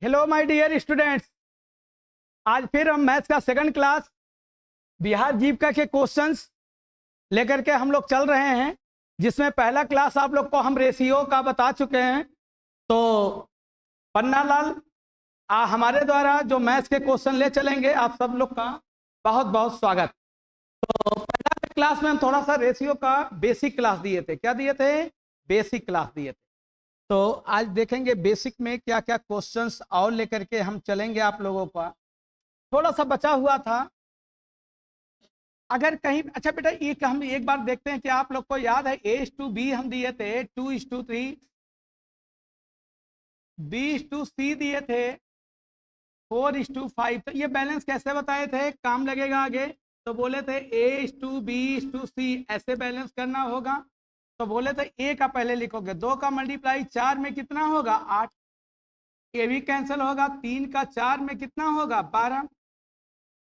Hello my dear students. आज फिर हम मैथ्स का सेकंड क्लास बिहार जीविका के क्वेश्चंस लेकर के हम लोग चल रहे हैं, जिसमें पहला क्लास आप लोग को हम रेशियो का बता चुके हैं। तो पन्ना लाल हमारे द्वारा जो मैथ्स के क्वेश्चन ले चलेंगे, आप सब लोग का बहुत बहुत स्वागत। तो पहला क्लास में हम थोड़ा सा रेशियो का बेसिक क्लास दिए थे। क्या दिए थे? बेसिक क्लास दिए थे। तो आज देखेंगे बेसिक में क्या क्या क्वेश्चंस और लेकर के हम चलेंगे आप लोगों का। थोड़ा सा बचा हुआ था, अगर कहीं अच्छा बेटा एक हम एक बार देखते हैं कि आप लोग को याद है A:B हम दिए थे 2:3, B:C दिए थे 4:5। तो ये बैलेंस कैसे बताए थे? काम लगेगा आगे। तो बोले थे A:B:C ऐसे बैलेंस करना होगा। तो बोले थे ए का पहले लिखोगे, 2 का मल्टीप्लाई 4 में कितना होगा? 8। ए भी कैंसिल होगा, 3 का 4 में कितना होगा? 12।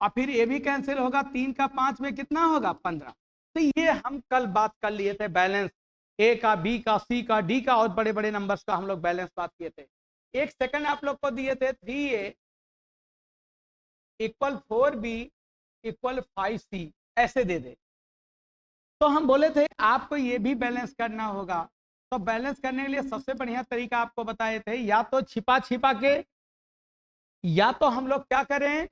और फिर ये भी कैंसिल होगा, 3 का 5 में कितना होगा? 15। तो ये हम कल बात कर लिए थे बैलेंस ए का, बी का, सी का, डी का और बड़े बड़े नंबर्स का हम लोग बैलेंस बात किए थे। एक सेकंड आप लोग को दिए थे 3A = 4B = 5C ऐसे दे दे। तो हम बोले थे आपको ये भी बैलेंस करना होगा। तो बैलेंस करने के लिए सबसे बढ़िया तरीका आपको बताए थे, या तो छिपा छिपा के, या तो हम लोग क्या करें,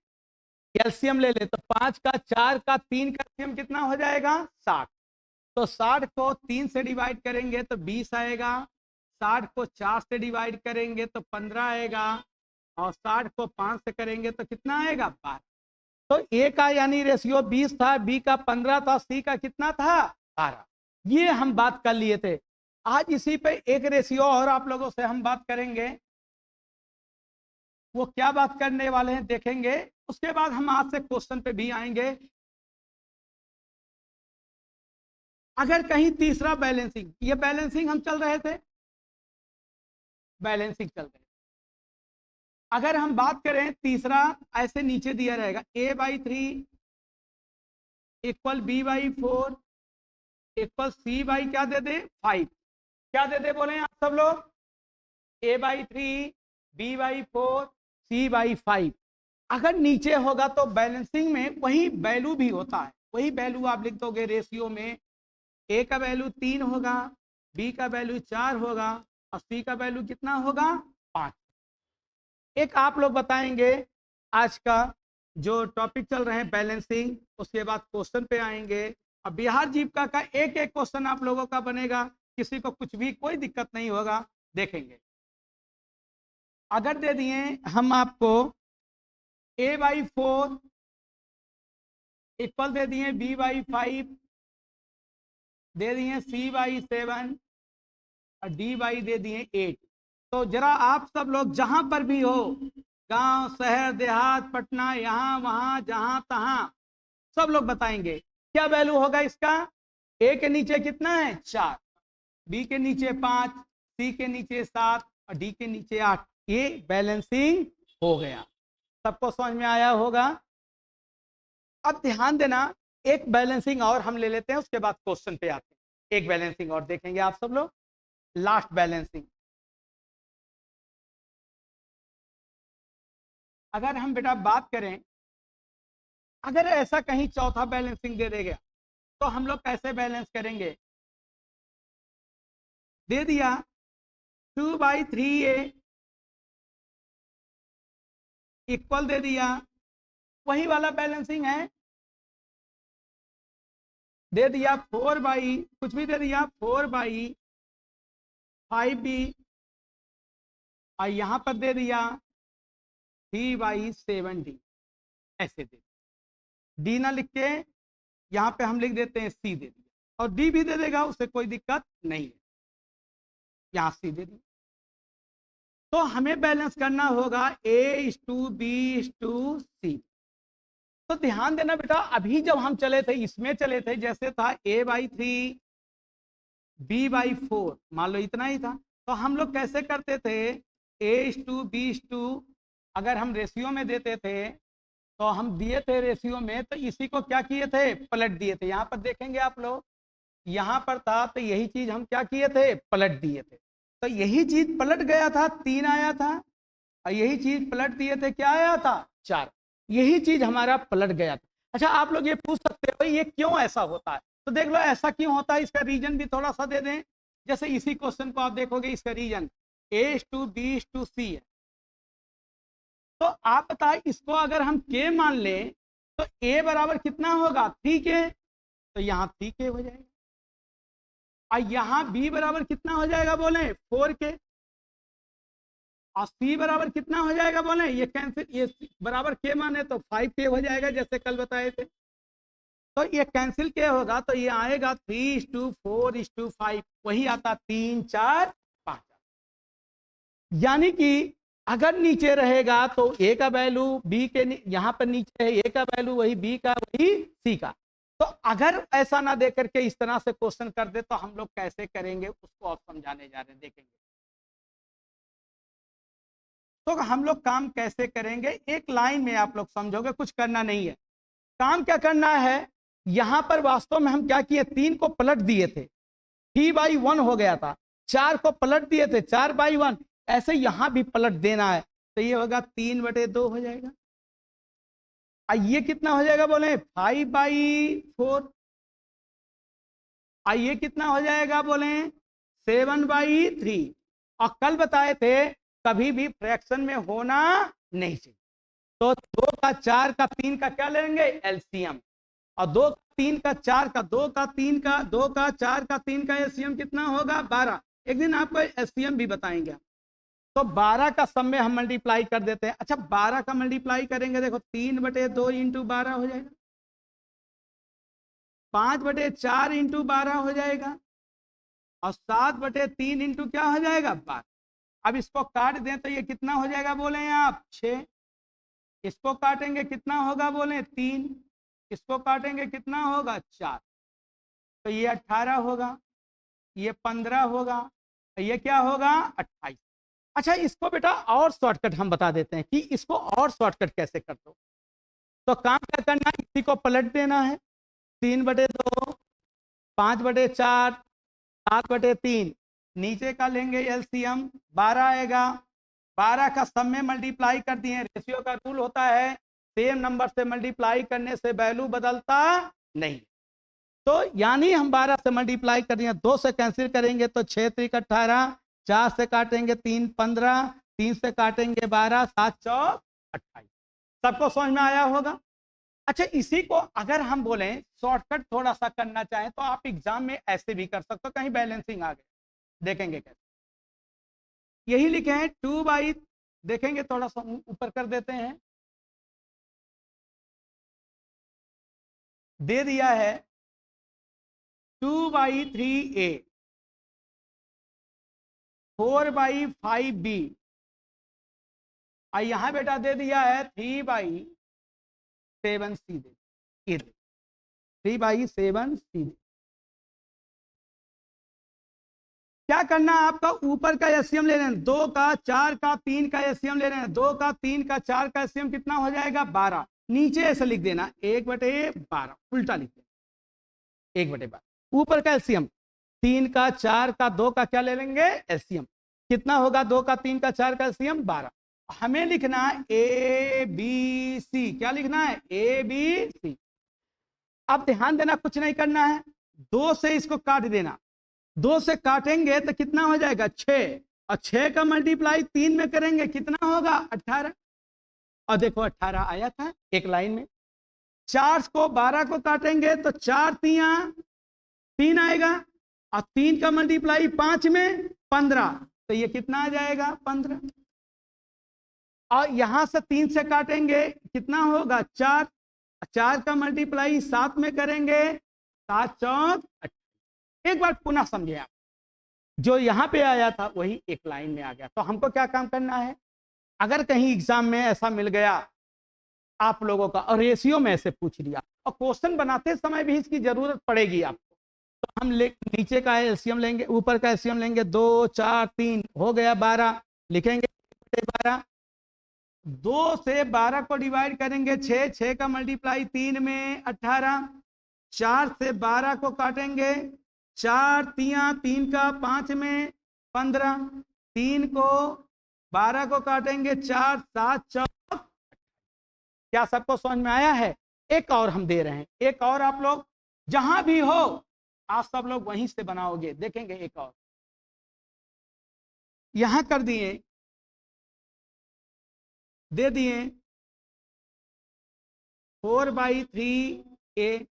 एलसीएम ले ले। तो 5 का 4 का 3 का एलसीएम कितना हो जाएगा? 60। तो 60 को 3 से डिवाइड करेंगे तो 20 आएगा, 60 को 4 से डिवाइड करेंगे तो 15 आएगा, और 60 को 5 से करेंगे तो कितना आएगा? 12। तो ए का यानी रेशियो 20 था, बी का 15 था, सी का कितना था? 12। ये हम बात कर लिए थे। आज इसी पे एक रेशियो और आप लोगों से हम बात करेंगे। वो क्या बात करने वाले हैं देखेंगे, उसके बाद हम आज से क्वेश्चन पे भी आएंगे। अगर कहीं तीसरा बैलेंसिंग, ये बैलेंसिंग हम चल रहे थे, बैलेंसिंग चल रहे थे। अगर हम बात करें तीसरा, ऐसे नीचे दिया रहेगा A/3 = B/4 = C/ क्या दे दे? 5। क्या दे दे बोले आप सब लोग? A/3 B/4 C/5। अगर नीचे होगा तो बैलेंसिंग में वही वैल्यू भी होता है, वही वैल्यू आप लिख दोगे रेशियो में। ए का वैल्यू 3 होगा, बी का वैल्यू 4 होगा, और सी का वैल्यू कितना होगा? 5। एक आप लोग बताएंगे आज का जो टॉपिक चल रहे हैं बैलेंसिंग, उसके बाद क्वेश्चन पे आएंगे। अब बिहार जीविका का एक एक क्वेश्चन आप लोगों का बनेगा, किसी को कुछ भी कोई दिक्कत नहीं होगा, देखेंगे। अगर दे दिए हम आपको A/4 इक्वल दे दिए B/5, दे दिए C/7 और D दे दिए 8। तो जरा आप सब लोग जहां पर भी हो, गांव, शहर, देहात, पटना, यहाँ वहां जहां तहां, सब लोग बताएंगे क्या वैल्यू होगा इसका। ए के नीचे कितना है? 4, बी के नीचे 5, सी के नीचे 7 और डी के नीचे 8। ये बैलेंसिंग हो गया। सबको समझ में आया होगा। अब ध्यान देना, एक बैलेंसिंग और हम ले लेते हैं, उसके बाद क्वेश्चन पे आते हैं। एक बैलेंसिंग और देखेंगे आप सब लोग, लास्ट बैलेंसिंग। अगर हम बेटा बात करें, अगर ऐसा कहीं चौथा बैलेंसिंग दे देगा तो हम लोग कैसे बैलेंस करेंगे? दे दिया 2/3A इक्वल दे दिया, वही वाला बैलेंसिंग है। दे दिया 4 कुछ भी दे दिया 4/5B, और यहां पर दे दिया 3/7D ऐसे दे। डी ना लिख के यहाँ पे हम लिख देते हैं सी दे दिया, और डी भी दे देगा, उससे कोई दिक्कत नहीं है। यहाँ सी दे दिया। तो हमें बैलेंस करना होगा A:B:C। तो ध्यान देना बेटा, अभी जब हम चले थे इसमें चले थे, जैसे था A/3 B/4, मान लो इतना ही था। तो हम लोग कैसे करते थे? A:B:, अगर हम रेशियो में देते थे तो हम दिए थे रेशियो में, तो इसी को क्या किए थे? पलट दिए थे। यहाँ पर देखेंगे आप लोग, यहाँ पर था तो यही चीज हम क्या किए थे? पलट दिए थे। तो यही चीज पलट गया था, 3 आया था, और यही चीज पलट दिए थे, क्या आया था 4, यही चीज हमारा पलट गया था। अच्छा आप लोग ये पूछ सकते हो ये क्यों ऐसा होता है, तो देख लो ऐसा क्यों होता है, इसका रीजन भी थोड़ा सा दे दें। जैसे इसी क्वेश्चन को आप देखोगे, इसका रीजन A/B/C है, तो आप बताए इसको अगर हम K मान लें तो A बराबर कितना होगा 3K, तो यहाँ 3K हो जाएगा, और यहाँ B बराबर कितना हो जाएगा बोले 4K, और C बराबर कितना हो जाएगा बोले, ये कैंसिल, ये बराबर K माने तो 5K हो जाएगा जैसे कल बताए थे, तो ये कैंसिल क्या होगा, तो ये आएगा 3:4:5, वही आता 3 4 5। यानी कि अगर नीचे रहेगा तो A का वैल्यू B के यहाँ पर नीचे है, A का वैल्यू वही B का वही C का, तो अगर ऐसा ना दे करके इस तरह से क्वेश्चन कर दे तो हम लोग कैसे करेंगे उसको आप समझाने जा रहे हैं, देखेंगे तो हम लोग काम कैसे करेंगे। एक लाइन में आप लोग समझोगे, कुछ करना नहीं है, काम क्या करना है, यहां पर वास्तव में हम क्या किए, 3 को पलट दिए थे, 3/1 हो गया था, 4 को पलट दिए थे 4/1, ऐसे यहां भी पलट देना है, तो ये होगा 3/2 हो जाएगा, ये कितना हो जाएगा बोले 5/4, ये कितना हो जाएगा बोले 7/3, और कल बताए थे कभी भी फ्रैक्शन में होना नहीं चाहिए, तो 2 का 4 का 3 का क्या लेंगे एलसीएम, और 2 का 3 का 4 का 2 का 3 का 2 का 4 का 3 का एलसीएम कितना होगा 12, एक दिन आपको एलसीएम भी बताएंगे। तो 12 का सब में हम मल्टीप्लाई कर देते हैं। अच्छा 12 का मल्टीप्लाई करेंगे, देखो 3/2 इंटू 12 हो जाएगा, 5/4 इंटू 12 हो जाएगा, और 7/3 इंटू क्या हो जाएगा 12। अब इसको काट दें तो ये कितना हो जाएगा बोले आप 6, इसको काटेंगे कितना होगा बोले 3, इसको काटेंगे कितना होगा 4, तो ये 18 होगा, ये 15 होगा, ये क्या होगा 28। अच्छा इसको बेटा और शॉर्टकट हम बता देते हैं कि इसको और शॉर्टकट कैसे कर दो, तो काम क्या करना है, इसी को पलट देना है, 3/2, 5/4, 7/3, नीचे का लेंगे एलसीएम 12 आएगा, 12 का सब में मल्टीप्लाई कर दिए, रेशियो का रूल होता है सेम नंबर से मल्टीप्लाई करने से वैल्यू बदलता नहीं, तो यानी हम 12 से मल्टीप्लाई कर दिए, 2 से कैंसिल करेंगे तो 6 3 18, 4 से काटेंगे 3 15, 3 से काटेंगे 12, 7 4 28। सबको समझ में आया होगा। अच्छा इसी को अगर हम बोलें शॉर्टकट थोड़ा सा करना चाहें तो आप एग्जाम में ऐसे भी कर सकते हो, कहीं बैलेंसिंग आ गए, देखेंगे कैसे, यही लिखे हैं 2/, देखेंगे थोड़ा सा ऊपर कर देते हैं, दे दिया है 2/3A, 4/5B, और यहां बेटा दे दिया है 3/7C, दे 3/7C। क्या करना है आपका, ऊपर का एलसीएम ले रहे हैं, 2 का 4 का 3 का एलसीएम ले रहे हैं, 2 का 3 का 4 का एलसीएम कितना हो जाएगा 12, नीचे ऐसे लिख देना 1/12, उल्टा लिख देना 1/12, ऊपर का एलसीएम 3 का 4 का 2 का क्या ले लेंगे एलसीएम, कितना होगा 2 का 3 का 4 का एलसीएम 12, हमें लिखना है ABC, क्या लिखना है ABC। अब ध्यान देना कुछ नहीं करना है, 2 से इसको काट देना, 2 से काटेंगे तो कितना हो जाएगा 6, और 6 का मल्टीप्लाई 3 में करेंगे कितना होगा 18, और देखो 18 आया था एक लाइन में, 4 को 12 को काटेंगे तो 4 3 आएगा, और 3 का मल्टीप्लाई 5 में 15, तो ये कितना आ जाएगा 15, और यहां से 3 से काटेंगे कितना होगा 4, 4 का मल्टीप्लाई 7 में करेंगे 7 4 एक बार पुनः समझे आप, जो यहां पे आया था वही एक लाइन में आ गया, तो हमको क्या काम करना है, अगर कहीं एग्जाम में ऐसा मिल गया आप लोगों का और रेशियो में ऐसे पूछ लिया और क्वेश्चन बनाते समय भी इसकी जरूरत पड़ेगी आपको, तो हम नीचे का एलसीएम लेंगे, ऊपर का एलसीएम लेंगे, 2 4 3 हो गया 12, लिखेंगे 12, 2 से 12 को डिवाइड करेंगे 6, 6 का मल्टीप्लाई 3 में 18, 4 से 12 को काटेंगे 4 3 का 5 में 15, 3 को 12 को काटेंगे 4, 7 4। क्या सबको समझ में आया है? एक और हम दे रहे हैं, एक और आप लोग जहां भी हो आप सब लोग वहीं से बनाओगे, देखेंगे। एक और यहां कर दिए, दे दिए 4/3 A,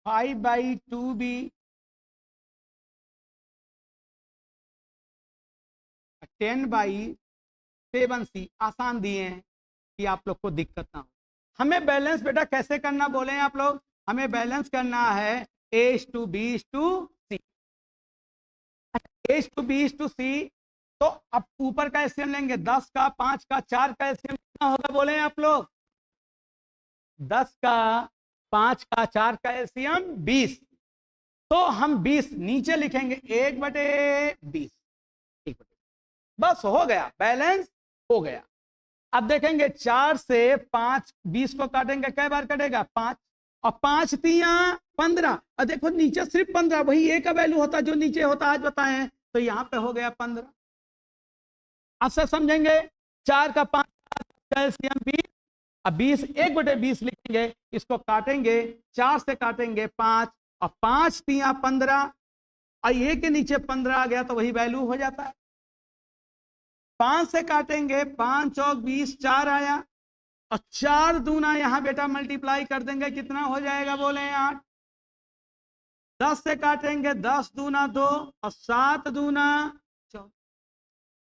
5/2 B, 10/7 C। आसान दिए हैं कि आप लोग को दिक्कत ना हो। हमें बैलेंस बेटा कैसे करना बोले हैं आप लोग? हमें बैलेंस करना है A/B/C, A/B/C। तो अब ऊपर का एलसीएम लेंगे, 10 का, 5 का, 4 का एलसीएम कितना होगा बोले हैं आप लोग? 10 का, 5 का, 4 का एलसीएम 20। तो हम 20 नीचे लिखेंगे, 1/20, 1/20। बस हो गया, बैलेंस हो गया। अब देखेंगे 4 से 5, 20 को काटेंगे, कै बार कटेगा? 5। और 5 तिया 15। और देखो नीचे सिर्फ 15, वही ए का वैल्यू होता जो नीचे होता, आज बताएं। तो यहां पे हो गया 15। अब से समझेंगे, 4 का 5 एलसीएम 20। अब 20, 1/20 लिखेंगे, इसको काटेंगे, 4 से काटेंगे 5, और 5 तिया 15, और ए के नीचे 15 आ गया तो वही वैल्यू हो जाता है। 5 से काटेंगे, 5 और 20, 4 आया, और 4 दूना यहां बेटा मल्टीप्लाई कर देंगे, कितना हो जाएगा बोले? 8। 10 से काटेंगे, 10 दूना 2, और 7 दूना 14।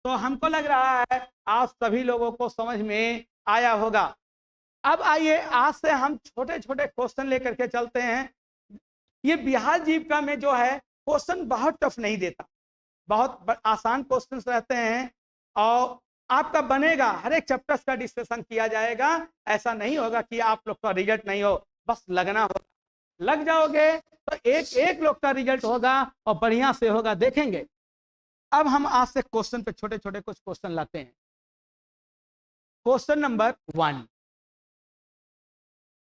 तो हमको लग रहा है आज सभी लोगों को समझ में आया होगा। अब आइए, आज से हम छोटे छोटे क्वेश्चन लेकर के चलते हैं। ये बिहार जीविका में जो है क्वेश्चन बहुत टफ नहीं देता, बहुत आसान क्वेश्चंस रहते हैं, और आपका बनेगा, हर एक चैप्टर्स का डिस्कशन किया जाएगा। ऐसा नहीं होगा कि आप लोग का रिजल्ट नहीं हो, बस लगना होगा, लग जाओगे तो एक एक लोग का रिजल्ट होगा और बढ़िया से होगा, देखेंगे। अब हम आज से क्वेश्चन पे छोटे छोटे कुछ क्वेश्चन लाते हैं। क्वेश्चन नंबर 1,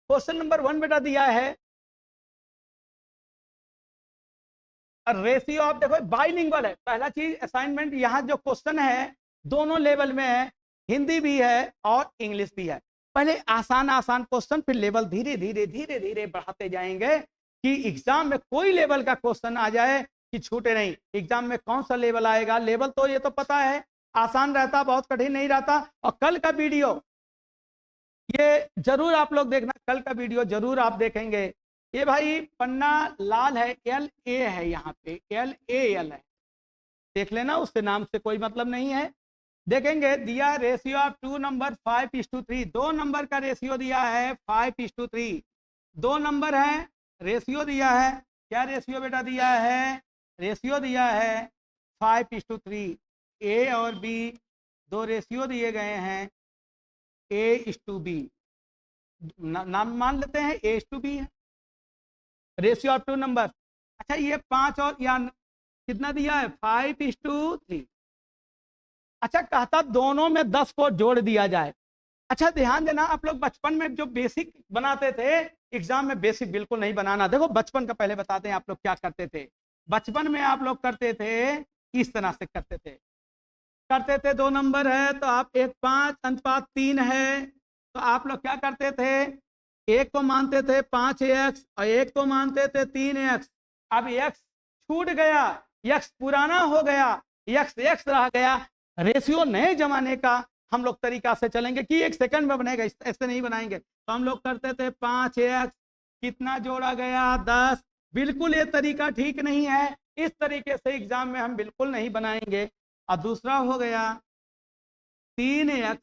क्वेश्चन नंबर 1 बेटा दिया है रेशियो ऑफ, देखो बाइलिंगुअल है। पहला चीज असाइनमेंट, यहाँ जो क्वेश्चन है दोनों लेवल में है, हिंदी भी है और इंग्लिश भी है। पहले आसान आसान क्वेश्चन, फिर लेवल धीरे धीरे धीरे धीरे बढ़ाते जाएंगे कि एग्जाम में कोई लेवल का क्वेश्चन आ जाए कि छूटे नहीं। एग्जाम में कौन सा लेवल आएगा, लेवल तो ये तो पता है, आसान रहता, बहुत कठिन नहीं रहता। और कल का वीडियो ये जरूर आप लोग देखना, कल का वीडियो जरूर आप देखेंगे। ये भाई पन्ना लाल है, LA है, यहाँ पे LAL है, देख लेना, उससे नाम से कोई मतलब नहीं है। देखेंगे दिया रेशियो ऑफ 2 नंबर 5:3, 2 नंबर का रेशियो दिया है 5:3, 2 नंबर है, रेशियो दिया है, क्या रेशियो बेटा दिया है? रेशियो दिया है 5:3। A और B दो रेशियो दिए गए हैं, A:B, नाम मान लेते हैं A:B है, रेशियो ऑफ 2 नंबर। अच्छा ये 5 और या कितना दिया है? 5:3। अच्छा कहता दोनों में 10 को जोड़ दिया जाए। अच्छा ध्यान देना, आप लोग बचपन में जो बेसिक बनाते थे, एग्जाम में बेसिक बिल्कुल नहीं बनाना। देखो बचपन का पहले बताते हैं आप लोग क्या करते थे। बचपन में आप लोग करते थे, इस तरह से करते थे 2 नंबर है तो आप 1:5 अनुपात 3 है, तो आप लोग क्या करते थे? एक को मानते थे 5x और एक को मानते थे 3x। अब x छूट गया, x पुराना हो गया, x रह गया। रेशियो नए जमाने का हम लोग तरीका से चलेंगे कि 1 सेकंड में बनेगा, ऐसे नहीं बनाएंगे। तो हम लोग करते थे 5x, कितना जोड़ा गया? 10। बिल्कुल ये तरीका ठीक नहीं है, इस तरीके से एग्जाम में हम बिल्कुल नहीं बनाएंगे। और दूसरा हो गया 3x,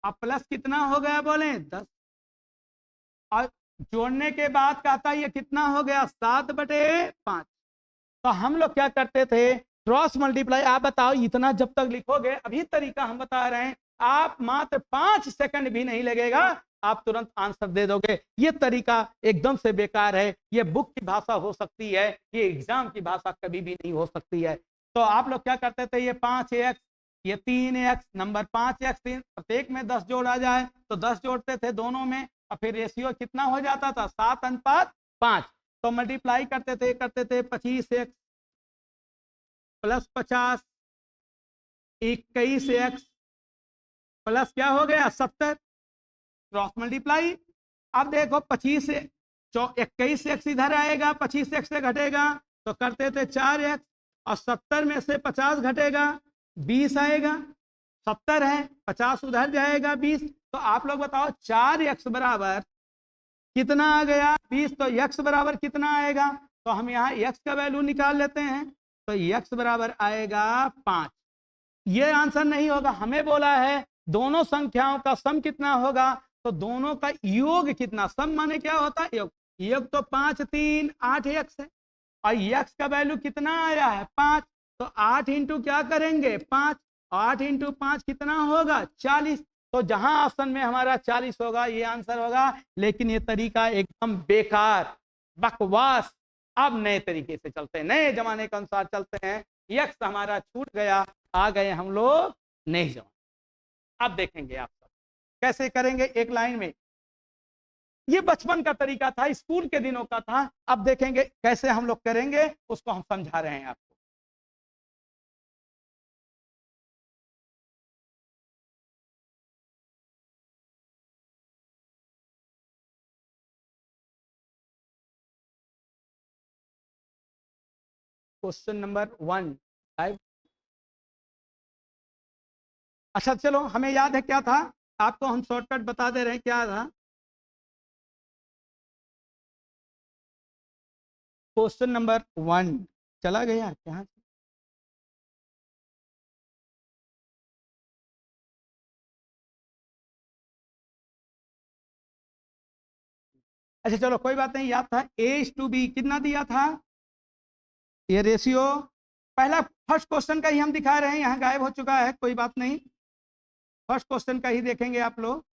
अब प्लस कितना हो गया बोले? 10। और जोड़ने के बाद कहता है ये कितना हो गया? 7/5। तो हम लोग क्या करते थे? Cross multiply. आप बताओ इतना जब तक लिखोगे, अभी तरीका हम बता रहे हैं, आप मात्र 5 सेकंड भी नहीं लगेगा, आप तुरंत आंसर दे दोगे। ये तरीका एकदम से बेकार है, ये बुक की भाषा हो सकती है, ये एग्जाम की भाषा कभी भी नहीं हो सकती है। तो आप लोग क्या करते थे? ये 5x, ये 3x, नंबर 5x 3, प्रत्येक में 10 जोड़ा जाए तो 10 जोड़ते थे दोनों में, और फिर रेशियो कितना हो जाता था? 7:5। तो मल्टीप्लाई करते थे 25x प्लस 50 21x प्लस क्या हो गया 70 क्रॉस मल्टीप्लाई। अब देखो 25 से 21x इधर आएगा, 25x से घटेगा तो करते थे 4x, और 70 में से 50 घटेगा 20 आएगा, 70 है 50 उधर जाएगा 20, तो आप लोग बताओ 4x बराबर कितना आ गया 20, तो x बराबर कितना आएगा, तो हम यहाँ x का वैल्यू निकाल लेते हैं, तो x बराबर आएगा 5। ये आंसर नहीं होगा, हमें बोला है दोनों संख्याओं का सम कितना होगा, तो दोनों का योग कितना, सम माने क्या होता है योग, योग तो 5 3 8x है, और x का वैल्यू कितना आया है 5, तो 8 इंटू क्या करेंगे 5, 8 इंटू 5 कितना होगा 40, तो जहां ऑप्शन में हमारा 40 होगा ये आंसर होगा। लेकिन ये तरीका एकदम बेकार बकवास, अब नए तरीके से चलते हैं, नए जमाने के अनुसार चलते हैं, यक्स हमारा छूट गया, आ गए हम लोग नए जमाने। अब देखेंगे आप सब कैसे करेंगे एक लाइन में, ये बचपन का तरीका था, स्कूल के दिनों का था, अब देखेंगे कैसे हम लोग करेंगे, उसको हम समझा रहे हैं आपको। Question number 1 5। अच्छा चलो, हमें याद है क्या था, आपको हम शॉर्टकट बता दे रहे हैं क्या था। क्वेश्चन नंबर 1 चला गया क्या, अच्छा चलो कोई बात नहीं, याद था A:B कितना दिया था, ये रेशियो पहला फर्स्ट क्वेश्चन का ही हम दिखा रहे हैं, यहाँ गायब हो चुका है, कोई बात नहीं, फर्स्ट क्वेश्चन का ही देखेंगे आप लोग।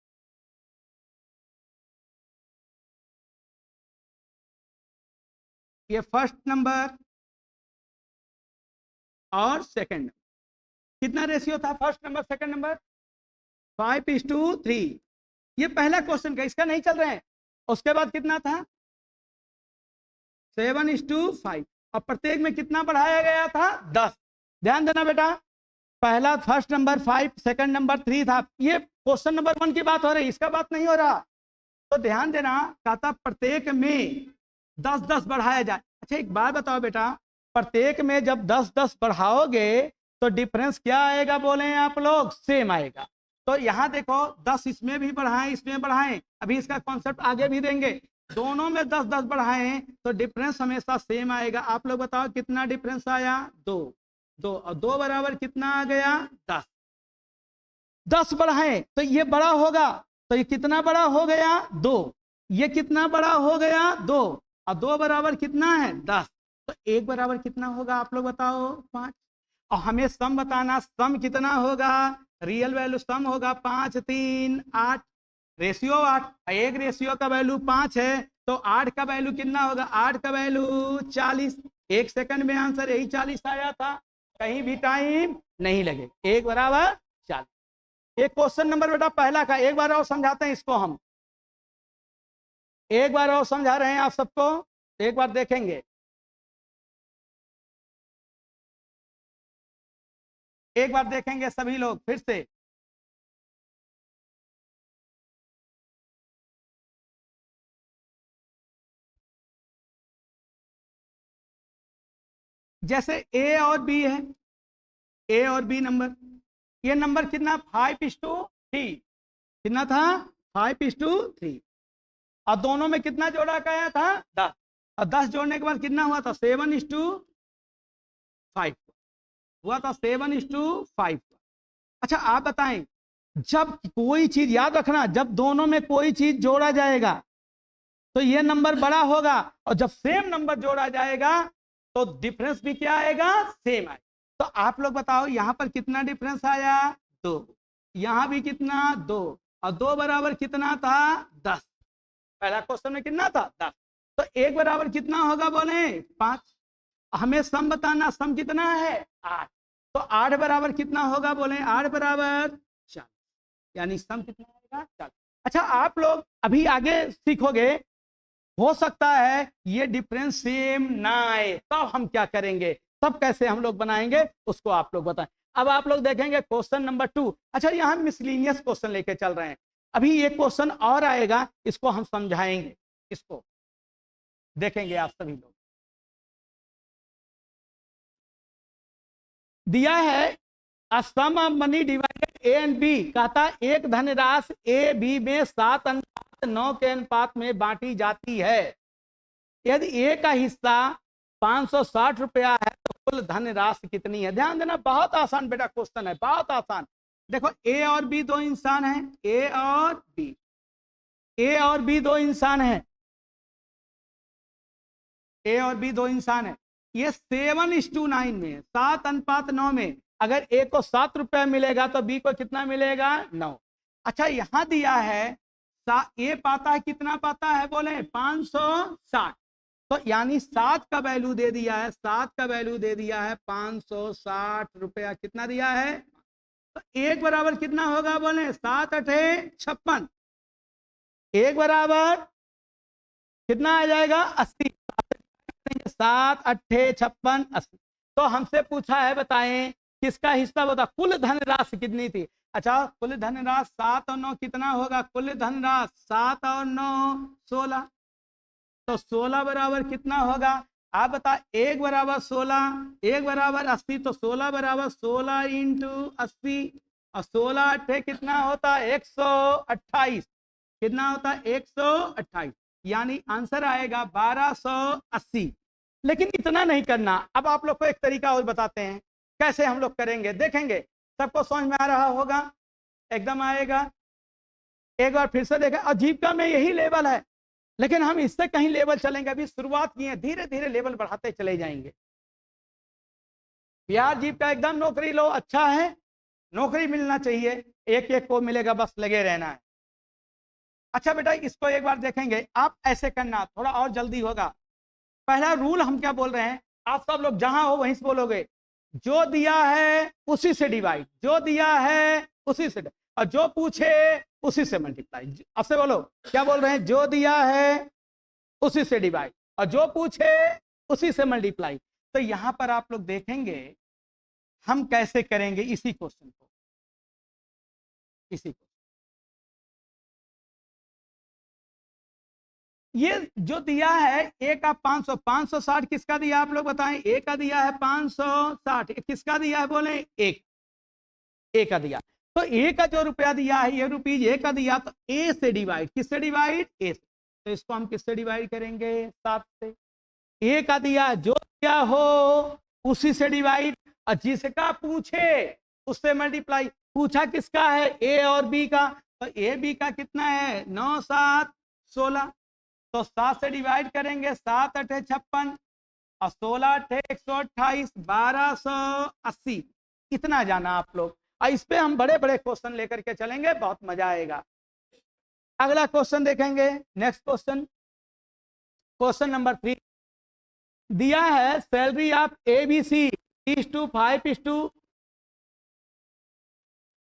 ये फर्स्ट नंबर और सेकंड कितना रेशियो था, फर्स्ट नंबर सेकंड नंबर 5:3, ये पहला क्वेश्चन का, इसका नहीं चल रहे हैं। उसके बाद कितना था 7:5, और प्रत्येक में कितना बढ़ाया गया था 10। ध्यान देना बेटा, पहला फर्स्ट नंबर 5, सेकंड नंबर 3 था, ये क्वेश्चन नंबर 1 की बात हो रही, इसका बात नहीं हो रहा, तो ध्यान देना, कहता प्रत्येक में 10-10 बढ़ाया जाए। अच्छा एक बात बताओ बेटा, प्रत्येक में जब 10-10 बढ़ाओगे तो डिफरेंस क्या आएगा, बोले आप लोग सेम आएगा। तो यहाँ देखो 10 इसमें भी बढ़ाएं इसमें बढ़ाएं, अभी इसका कॉन्सेप्ट आगे भी देंगे, दोनों में 10-10 बढ़ाएं तो डिफरेंस हमेशा सेम आएगा। आप लोग बताओ कितना डिफरेंस आया 2, 2 और 2 बराबर कितना आ गया 10, 10 बढ़ाएं तो ये बड़ा होगा, तो ये कितना बड़ा हो गया 2, ये कितना बड़ा हो गया 2, और 2 बराबर कितना है 10, तो 1 बराबर कितना होगा आप लोग बताओ 5। और हमें सम बताना, सम कितना होगा, रियल वैल्यू सम होगा 5 3 8, रेशियो 8, एक रेशियो का वैल्यू 5 है, तो 8 का वैल्यू कितना होगा, 8 का वैल्यू 40, एक सेकंड में आंसर यही 40 आया था, कहीं भी टाइम नहीं लगे, 1 बराबर 40। एक क्वेश्चन नंबर बेटा पहला का एक बार और समझाते हैं इसको, हम एक बार और समझा रहे हैं आप सबको, एक बार देखेंगे, एक बार देखेंगे सभी लोग फिर से। जैसे ए और बी है, ए और बी नंबर, ये नंबर कितना 5:3, कितना था 5:3, और दोनों में कितना जोड़ा गया था 10, और 10 जोड़ने के बाद कितना हुआ था 7:5 हुआ था, 7:5। अच्छा आप बताएं, जब कोई चीज याद रखना, जब दोनों में कोई चीज जोड़ा जाएगा तो ये नंबर बड़ा होगा, और जब सेम नंबर जोड़ा जाएगा तो डिफरेंस भी क्या आएगा सेम आएगा। तो आप लोग बताओ यहाँ पर कितना डिफरेंस आया 2, यहाँ भी कितना 2, और 2 बराबर कितना था 10, पहला क्वेश्चन में कितना था 10, तो 1 बराबर कितना होगा बोले 5, हमें सम बताना, सम कितना है 8, तो 8 बराबर कितना होगा बोले 8 बराबर 4, यानी सम कितना आएगा 4। अच्छा आप लोग अभी आगे सीखोगे, हो सकता है ये डिफरेंस सेम ना आए, तब हम क्या करेंगे, सब कैसे हम लोग बनाएंगे उसको आप लोग बताएं। अब आप लोग देखेंगे क्वेश्चन नंबर 2। अच्छा, यहाँ मिसलिनियस क्वेश्चन लेके चल रहे हैं, अभी ये क्वेश्चन और आएगा, इसको हम समझाएंगे, इसको देखेंगे आप सभी लोग। दिया है sum of money divided A and B, कहता एक धनराशि ए बी में 7:9 के अनुपात में बांटी जाती है। यदि ए का हिस्सा 560 रुपया है तो कुल धनराशि कितनी है। ध्यान देना, बहुत आसान बेटा क्वेश्चन है, बहुत आसान। देखो ए और बी दो इंसान हैं, ए और बी, ए और बी दो इंसान हैं, ए और बी दो इंसान है। ये 7:9 में, 7:9 में अगर ए को 7 रुपया मिलेगा तो बी को कितना मिलेगा, 9। अच्छा, यहां दिया है ए पाता है, कितना पाता है बोले 560, तो यानी 7 का वैल्यू दे दिया है, 7 का वैल्यू दे दिया है 560 रुपया, कितना दिया है, तो एक बराबर कितना होगा बोले 7 8 56, एक बराबर कितना आ जाएगा 80, 7 8 56 80। तो हमसे पूछा है बताएं किसका हिस्सा बता, कुल धनराशि कितनी थी। अच्छा, कुल धनराशि 7 और 9 कितना होगा, कुल धनराशि 7 और 9 16, तो 16 बराबर कितना होगा, आप बता, एक बराबर 16, एक बराबर 80, तो 16 बराबर 16 इंटू 80, और 16 8 कितना होता है 128, कितना होता है 128, यानी आंसर आएगा 1280। लेकिन इतना नहीं करना, अब आप लोग को एक तरीका और बताते हैं कैसे हम लोग करेंगे, देखेंगे सबको समझ में आ रहा होगा, एकदम आएगा। एक बार फिर से देखें, आजीविका में यही लेवल है, लेकिन हम इससे कहीं लेवल चलेंगे, अभी शुरुआत किए, धीरे धीरे लेवल बढ़ाते चले जाएंगे। बिहार जीविका एकदम नौकरी लो, अच्छा है, नौकरी मिलना चाहिए, एक एक को मिलेगा, बस लगे रहना है। अच्छा बेटा, इसको एक बार देखेंगे, आप ऐसे करना, थोड़ा और जल्दी होगा। पहला रूल हम क्या बोल रहे हैं, आप सब लोग जहां हो वहीं से बोलोगे, जो दिया है उसी से डिवाइड, जो दिया है उसी से, और जो पूछे उसी से मल्टीप्लाई। अब से बोलो, क्या बोल रहे हैं, जो दिया है उसी से डिवाइड और जो पूछे उसी से मल्टीप्लाई। तो यहां पर आप लोग देखेंगे हम कैसे करेंगे इसी क्वेश्चन को, इसी को। ये जो दिया है ए का 500, 560 किसका दिया आप लोग बताएं, ए का दिया है 560, किसका दिया है बोले, एक, ए का दिया। तो ए का जो रुपया दिया है, ये रुपीज ए का दिया, तो ए से डिवाइड, किससे डिवाइड, ए से, तो इसको हम किससे डिवाइड करेंगे, 7 से। ए का दिया, जो दिया हो उसी से डिवाइड, और जिसका पूछे उससे मल्टीप्लाई। पूछा किसका है, ए और बी का, तो ए बी का कितना है 9 7 16, तो 7 से डिवाइड करेंगे, 7 8 56 और 16 8 128, 1280। इतना जाना आप लोग, और इस पे हम बड़े बड़े क्वेश्चन लेकर के चलेंगे, बहुत मजा आएगा। अगला क्वेश्चन देखेंगे, नेक्स्ट क्वेश्चन, क्वेश्चन नंबर 3 दिया है सैलरी ऑफ एबीसी 3:5।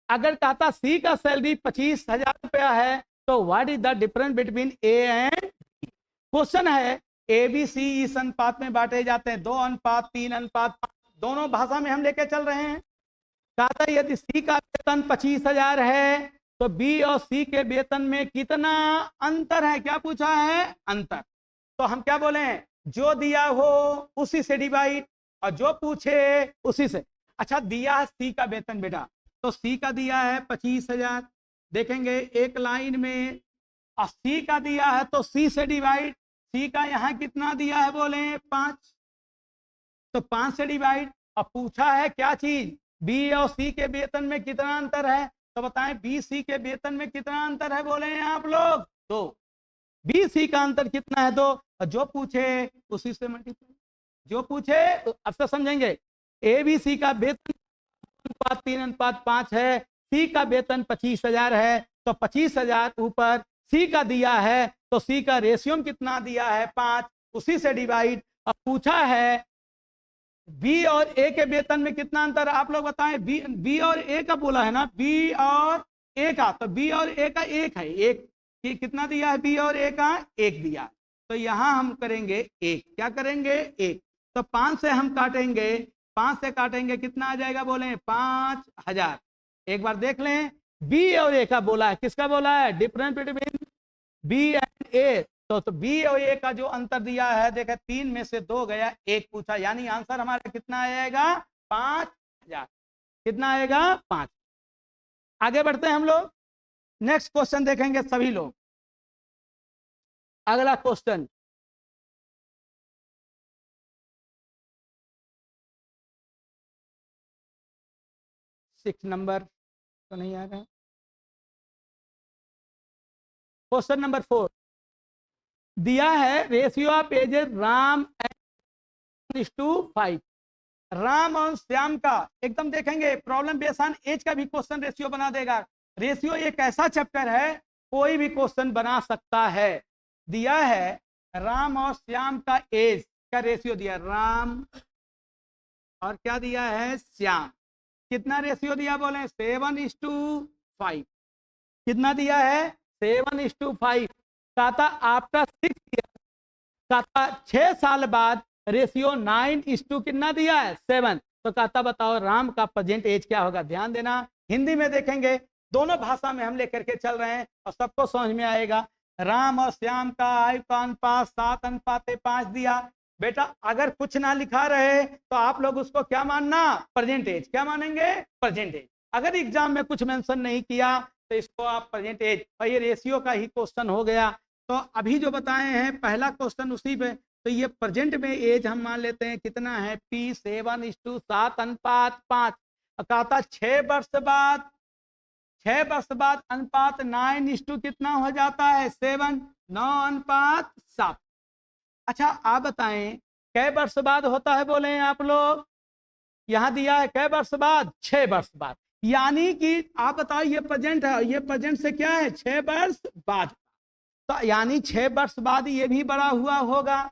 अगर कहता सी का सैलरी 25,000 रुपया है तो what is the difference between a and b. Question है ए बी सी इस अनुपात में बांटे जाते हैं, 2 अनुपात 3 अनुपात 5, दोनों भाषा में हम लेके चल रहे हैं। कहता यदि सी का वेतन 25,000 है तो बी और सी के वेतन में कितना अंतर है, क्या पूछा है, अंतर। तो हम क्या बोले, जो दिया हो उसी से डिवाइड और जो पूछे उसी से। अच्छा, दिया है सी का वेतन बेटा, तो सी का दिया है 25,000, देखेंगे एक लाइन में, और सी का दिया है तो सी से डिवाइड, सी का यहाँ कितना दिया है बोले 5, तो 5 से डिवाइड, और पूछा है क्या चीज, बी और सी के वेतन में कितना अंतर है, तो बताएं बी सी के वेतन में कितना अंतर है बोले आप लोग, 2, बी सी का अंतर कितना है 2, और जो पूछे उसी से मल्टीप्लाई, जो पूछे। अब से समझेंगे, ए बी सी का वेतन 3:5 है, सी का वेतन 25,000 है, तो 25,000 ऊपर सी का दिया है, तो सी का रेशियो कितना दिया है 5, उसी से डिवाइड। अब पूछा है बी और ए के वेतन में कितना अंतर है, आप लोग बताएं, बी और ए का बोला है ना, बी और ए का, तो बी और ए का 1 है, 1 कितना दिया है, बी और ए का 1 दिया, तो यहां हम करेंगे 1, क्या करेंगे 1, तो 5 से हम काटेंगे, 5 से काटेंगे कितना आ जाएगा बोले 5000। एक बार देख लें, बी और ए का बोला है, किसका बोला है, डिफरेंस बिटवीन बी एंड ए। तो बी और ए का जो अंतर दिया है, देखा 3 में से 2 गया, 1 पूछा, यानी आंसर हमारा कितना आएगा 5000। कितना आएगा 5। आगे बढ़ते हैं हम लोग, नेक्स्ट क्वेश्चन देखेंगे सभी लोग। अगला क्वेश्चन, सिक्स नंबर तो नहीं आ रहा। क्वेश्चन नंबर 4 दिया है, ratio of ages Ram and two 5। Ram और श्याम का एकदम देखेंगे, प्रॉब्लम बेस्ड ऑन एज का भी क्वेश्चन रेशियो बना देगा। रेशियो एक ऐसा चैप्टर है, कोई भी क्वेश्चन बना सकता है। दिया है राम और श्याम का एज का रेशियो दिया, राम और क्या दिया है श्याम। कितना रेशियो दिया बोले 7:5। कितना दिया है 7:5। कहता आफ्टर 6 ईयर, कहता 6 साल बाद रेशियो 9:, कितना दिया है 7। तो कहता बताओ राम का प्रेजेंट एज क्या होगा। ध्यान देना, हिंदी में देखेंगे, दोनों भाषा में हम लेकर के चल रहे हैं और सबको समझ में आएगा। राम और श्याम का आयु का अनुपात 7:5 दिया। बेटा अगर कुछ ना लिखा रहे तो आप लोग उसको क्या मानना, प्रेजेंट एज। क्या मानेंगे, प्रेजेंट एज। अगर एग्जाम में कुछ मेंशन नहीं किया तो इसको आप प्रेजेंट एज, और ये रेशियो का ही क्वेश्चन हो गया। तो अभी जो बताए हैं पहला क्वेश्चन उसी पे, तो ये प्रेजेंट में एज हम मान लेते हैं कितना है P 7:7:5। कहता 6 वर्ष बाद, 6 वर्ष बाद अनुपात 9:, कितना हो जाता है 7, 9:7। अच्छा आप बताएं कै वर्ष बाद होता है बोले आप लोग, यहां दिया है कै वर्ष बाद, 6 वर्ष बाद। यानी कि आप बताओ ये प्रेजेंट है, ये प्रेजेंट से क्या है 6 वर्ष बाद। तो यानी 6 वर्ष बाद ये भी बड़ा हुआ होगा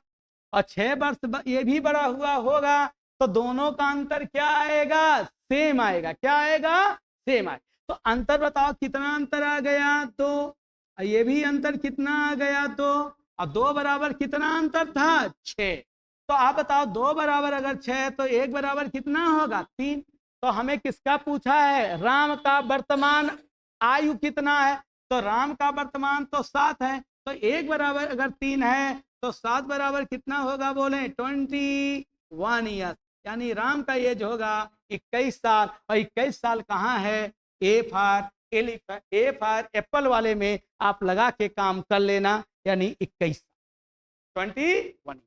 और 6 वर्ष ये भी बड़ा हुआ होगा, तो दोनों का अंतर क्या आएगा, सेम आएगा। क्या आएगा, सेम आएगा। तो अंतर बताओ कितना अंतर आ गया 2, ये भी अंतर कितना आ गया 2, और 2 बराबर कितना अंतर था 6। तो आप बताओ 2 बराबर अगर 6 तो 1 बराबर कितना होगा 3। तो हमें किसका पूछा है, राम का वर्तमान आयु कितना है। तो राम का वर्तमान तो 7 है, तो 1 बराबर अगर 3 है तो 7 बराबर कितना होगा बोले 21 ईयर्स। यानी राम का एज होगा 21 साल। और 21 साल कहाँ है, ए फॉर एप्पल वाले में आप लगा के काम कर लेना, यानी 21 21।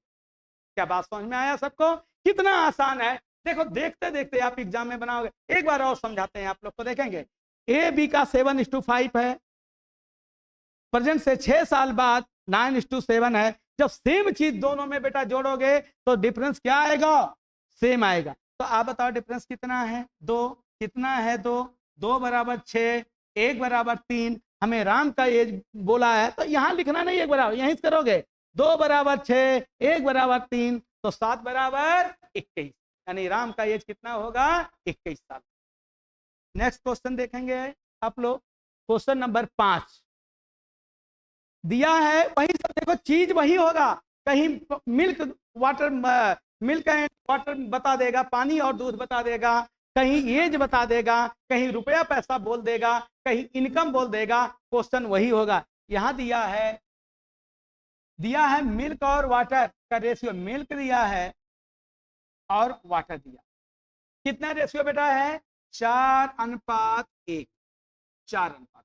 क्या बात समझ में आया सबको, कितना आसान है। देखो देखते देखते आप एग्जाम में बनाओगे। एक बार और समझाते हैं आप लोग को, देखेंगे ए बी का 7:5 है, प्रेजेंट से 6 साल बाद 9:7 है। जब सेम चीज दोनों में बेटा जोड़ोगे तो डिफरेंस क्या आएगा, सेम आएगा। तो आप बताओ डिफरेंस कितना है 2, कितना है 2, 2 बराबर 6, 1 बराबर 3। हमें राम का एज बोला है तो यहां लिखना नहीं 1 बराबर, यहीं करोगे 2 बराबर 6, 1 बराबर 3, तो 7 बराबर 21। यानी राम का एज कितना होगा 21 साल। नेक्स्ट क्वेश्चन देखेंगे आप लोग, क्वेश्चन नंबर 5 दिया है, वही सब देखो चीज वही होगा। कहीं मिल्क एंड वाटर बता देगा, पानी और दूध बता देगा, कहीं एज बता देगा, कहीं रुपया पैसा बोल देगा, कहीं इनकम बोल देगा, क्वेश्चन वही होगा। यहां दिया है मिल्क और वाटर का रेशियो, मिल्क दिया है और वाटर दिया। कितना रेशियो बेटा है 4:1, 4:1।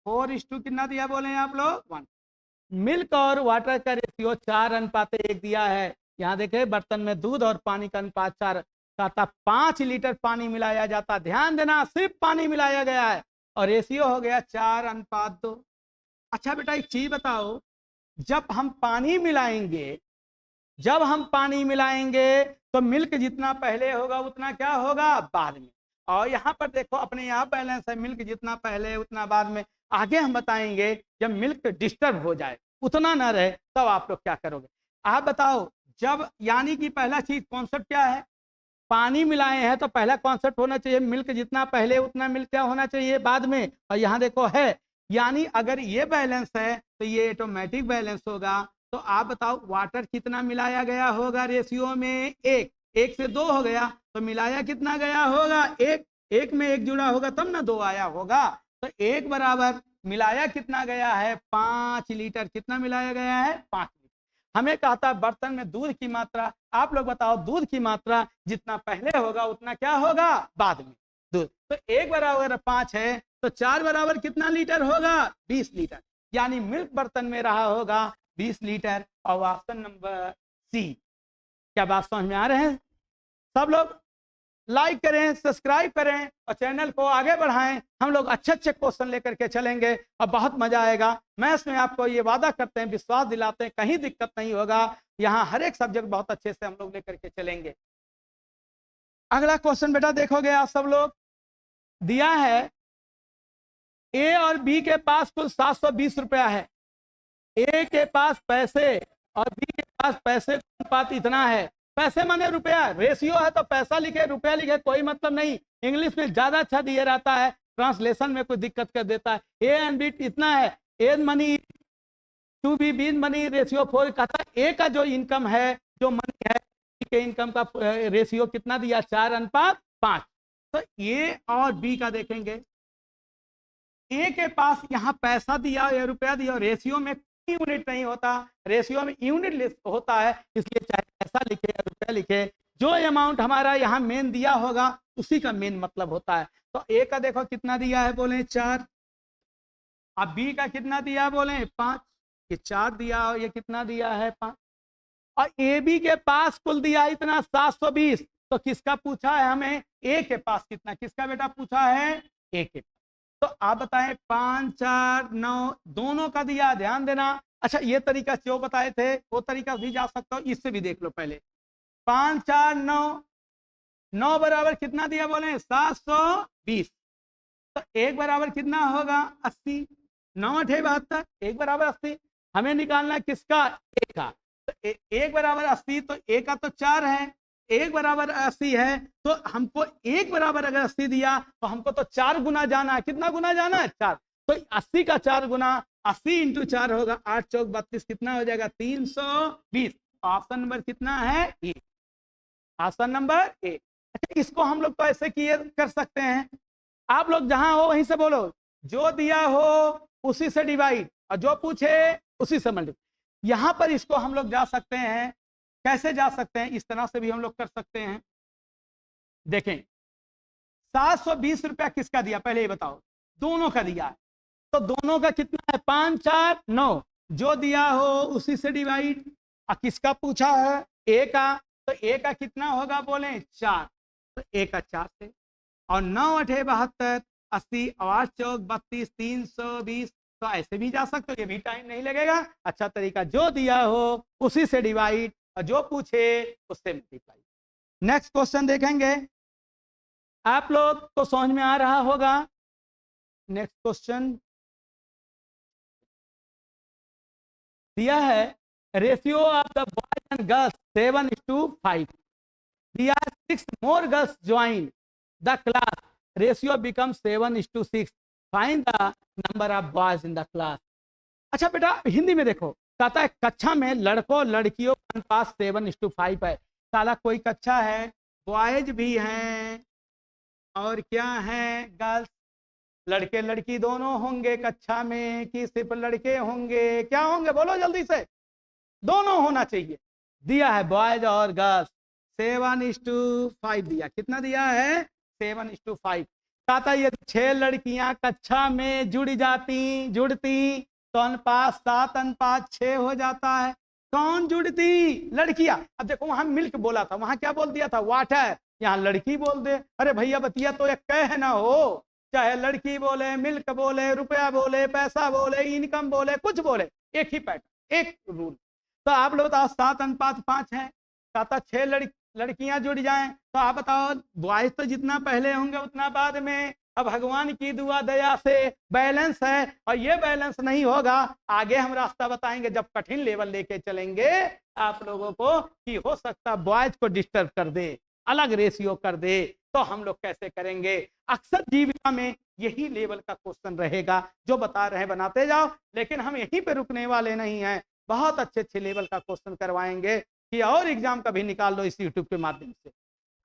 4:2 कितना दिया बोले आप लोग 1। मिल्क और वाटर का रेशियो 4:1 दिया है। यहाँ देखे बर्तन में दूध और पानी का अनुपात 4, कहता 5 लीटर पानी मिलाया जाता। ध्यान देना सिर्फ पानी मिलाया गया है और रेशियो हो गया 4:2। अच्छा बेटा एक चीज बताओ, जब हम पानी मिलाएंगे तो मिल्क जितना पहले होगा उतना क्या होगा बाद में। और यहाँ पर देखो अपने यहाँ बैलेंस है, मिल्क जितना पहले उतना बाद में। आगे हम बताएंगे जब मिल्क डिस्टर्ब हो जाए, उतना ना रहे, तब आप लोग क्या करोगे। आप बताओ जब, यानी कि पहला चीज कॉन्सेप्ट क्या है, पानी मिलाए हैं तो पहला कॉन्सेप्ट होना चाहिए मिल्क जितना पहले उतना मिल्क क्या होना चाहिए बाद में। और यहाँ देखो है, यानी अगर ये बैलेंस है तो ये ऑटोमेटिक बैलेंस होगा। तो आप बताओ वाटर कितना मिलाया गया होगा रेशियो में? एक। एक से दो हो गया तो मिलाया कितना गया होगा? एक। एक में एक जुड़ा होगा तब ना दो आया होगा। तो एक बराबर मिलाया कितना गया है? 5 लीटर। कितना मिलाया गया है? 5 लीटर। हमें कहता है बर्तन में दूध की मात्रा। आप लोग बताओ दूध की मात्रा जितना पहले होगा उतना क्या होगा बाद में? दूध। तो एक बराबर 5 है तो 4 बराबर कितना लीटर होगा? 20 लीटर। यानी मिल्क बर्तन में रहा होगा 20 लीटर। और ऑप्शन नंबर सी। क्या बात समझ में आ रहे हैं? सब लोग लाइक करें, सब्सक्राइब करें और चैनल को आगे बढ़ाएं। हम लोग अच्छे अच्छे क्वेश्चन लेकर के चलेंगे और बहुत मजा आएगा। मैथ्स में आपको ये वादा करते हैं, विश्वास दिलाते हैं, कहीं दिक्कत नहीं होगा। यहाँ हर एक सब्जेक्ट बहुत अच्छे से हम लोग लेकर के चलेंगे। अगला क्वेश्चन बेटा देखोगे आप सब लोग, दिया है ए और बी के पास कुल 720 रुपया है। ए के पास पैसे और बी के पास पैसे का अनुपात इतना है। पैसे माने रुपया, रेशियो है तो पैसा लिखे रुपया लिखे कोई मतलब नहीं। इंग्लिश में ज्यादा अच्छा दिया रहता है, ट्रांसलेशन में कोई दिक्कत कर देता है। ए एंड बी इतना है, A money to B B money ratio 4। कहता है ए का जो इनकम है, जो मनी है, के इनकम का रेशियो कितना दिया? 4:5। तो ए और बी का देखेंगे। ए के पास यहाँ पैसा दिया या रुपया दिया, रेशियो में यूनिट नहीं होता, रेशियो में यूनिट होता है, इसलिए चाहे पैसा लिखे या रुपया लिखे, जो अमाउंट हमारा यहाँ मेन दिया होगा उसी का मेन मतलब होता है। तो ए का देखो कितना दिया है, बोले 4। अब बी का कितना दिया? बोले 5। ये 4 दिया और ये कितना दिया है? 5। और ए बी के पास कुल दिया इतना 720। तो किसका पूछा है हमें? ए के पास कितना? किसका बेटा पूछा है? ए के। तो आप बताएं 5, 4, 9 दोनों का दिया, ध्यान देना। अच्छा ये तरीका जो बताए थे वो तरीका भी जा सकता हो, इससे भी देख लो पहले। 5, 4, 9, 9 बराबर कितना दिया? बोले 720। तो एक बराबर कितना होगा? 80। 9 8 72, एक बराबर 80। हमें निकालना है किसका? ए का। तो एक बराबर 80, तो ए का तो 4 है, एक बराबर 80 है, तो हमको एक बराबर अगर 80 दिया तो हमको तो 4 गुना जाना है। कितना गुना जाना है? 4। तो 80 का 4 गुना, 80 × 4 होगा 8 चौक 32, कितना हो जाएगा? 320। ऑप्शन नंबर कितना है? ए। Option number A. अच्छा इसको हम लोग तो ऐसे किए कर सकते हैं, आप लोग जहां हो वहीं से बोलो, जो दिया हो उसी से डिवाइड और जो पूछे उसी से मल्टीप्लाई। यहां पर इसको हम लोग जा सकते हैं, कैसे जा सकते हैं? इस तरह से भी हम लोग कर सकते हैं। देखें 720 रुपया किसका दिया पहले ये बताओ? दोनों का दिया है। तो दोनों का कितना है? 5, 4, 9। जो दिया हो उसी से डिवाइड। और किसका पूछा है? ए का। तो ए का कितना होगा? बोले 4। तो ए का 4 से। और 9 8 72, 80 और 8 चौक 32, 320। तो ऐसे भी जा सकते हो, ये भी टाइम नहीं लगेगा। अच्छा तरीका, जो दिया हो उसी से डिवाइड और जो पूछे उससे मल्टीप्लाई। नेक्स्ट क्वेश्चन देखेंगे, आप लोग को समझ में आ रहा होगा। नेक्स्ट क्वेश्चन दिया है ratio of the boys and girls 7:5। दिया 6 more girls join the class, ratio become 7:6। Find the number of boys in the class. अच्छा बेटा हिंदी में देखो, कहता है कक्षा में लड़कों लड़कियों का अनुपात 7:5 है। साला कोई कक्षा है, बॉयज भी हैं और क्या है? गर्ल्स। लड़के लड़की दोनों होंगे कक्षा में कि सिर्फ लड़के होंगे? क्या होंगे बोलो जल्दी से? दोनों होना चाहिए। दिया है बॉयज और गर्ल्स 7:5 दिया। कितना दिया है? 7:5। कहता है ये 6 लड़कियां कक्षा में जुड़ती तो अनुपात 7:6 हो जाता है। कौन जुड़ती? लड़कियां। अब देखो वहां मिल्क बोला था, वहां क्या बोल दिया था? वाटर। यहाँ लड़की बोल दे। अरे भैया बतिया तो एक कह ना हो, चाहे लड़की बोले, मिल्क बोले, रुपया बोले, पैसा बोले, इनकम बोले, कुछ बोले, एक ही पैटर्न, एक रूल। तो आप लोग बताओ 7:5 है, कहता 6 लड़कियां जुड़ जाएं। तो आप बताओ बॉयज तो जितना पहले होंगे उतना बाद में। अब भगवान की दुआ दया से बैलेंस है, और ये बैलेंस नहीं होगा। आगे हम रास्ता बताएंगे जब कठिन लेवल लेके चलेंगे आप लोगों को, कि हो सकता बॉयज को डिस्टर्ब कर दे, अलग रेशियो कर दे, तो हम लोग कैसे करेंगे? अक्सर जीविका में यही लेवल का क्वेश्चन रहेगा। जो बता रहे हैं बनाते जाओ, लेकिन हम यहीं पे रुकने वाले नहीं हैं। बहुत अच्छे अच्छे लेवल का क्वेश्चन करवाएंगे कि और एग्जाम का भी निकाल लो इस यूट्यूब के माध्यम से।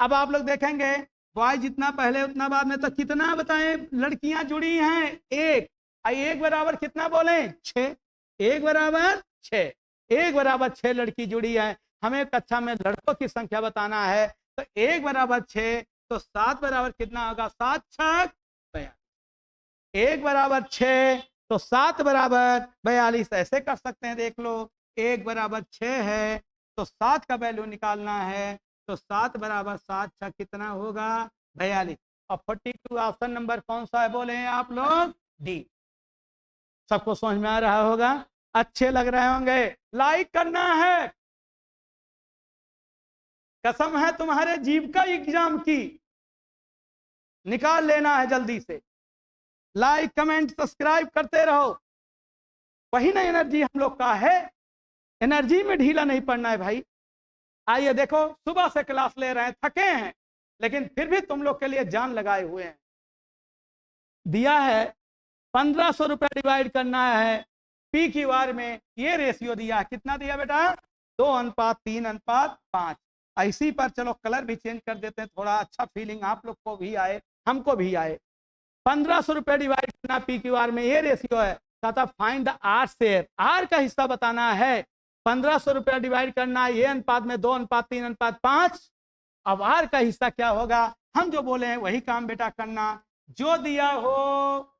अब आप लोग देखेंगे बॉय जितना पहले उतना बाद में, तो कितना बताएं लड़कियां जुड़ी हैं? एक। एक बराबर कितना बोले? 6। एक बराबर 6। एक बराबर 6 लड़की जुड़ी है। हमें कक्षा में लड़कों की संख्या बताना है, तो एक बराबर 6, तो 7 बराबर कितना होगा? 7 छक 42। एक बराबर 6 तो 7 बराबर 42। ऐसे कर सकते हैं, देख लो। एक बराबर 6 है तो 7 का वैल्यू निकालना है, तो 7 बराबर 7 छक कितना होगा? 42। और 42 ऑप्शन नंबर कौन सा है बोले हैं आप लोग? डी। सबको समझ में आ रहा होगा? अच्छे लग रहे होंगे? लाइक करना है, कसम है तुम्हारे जीविका एग्जाम की, निकाल लेना है जल्दी से। लाइक कमेंट सब्सक्राइब करते रहो, वही ना एनर्जी हम लोग का है। एनर्जी में ढीला नहीं पड़ना है भाई। आइए देखो, सुबह से क्लास ले रहे हैं, थके हैं, लेकिन फिर भी तुम लोग के लिए जान लगाए हुए हैं। दिया है 1500 रुपया डिवाइड करना है पी क्यू आर में। ये रेशियो दिया है, कितना दिया बेटा? 2:3:5। ऐसी पर चलो कलर भी चेंज कर देते हैं, थोड़ा अच्छा फीलिंग आप लोग को भी आए, हमको भी आए। 1500 रुपया डिवाइड करना पी क्यू आर में, ये रेशियो है। कहता find the R share, R का हिस्सा बताना है। 1500 रुपया डिवाइड करना है, ये अनुपात में 2:3:5। अब आर का हिस्सा क्या होगा? हम जो बोले हैं वही काम बेटा करना, जो दिया हो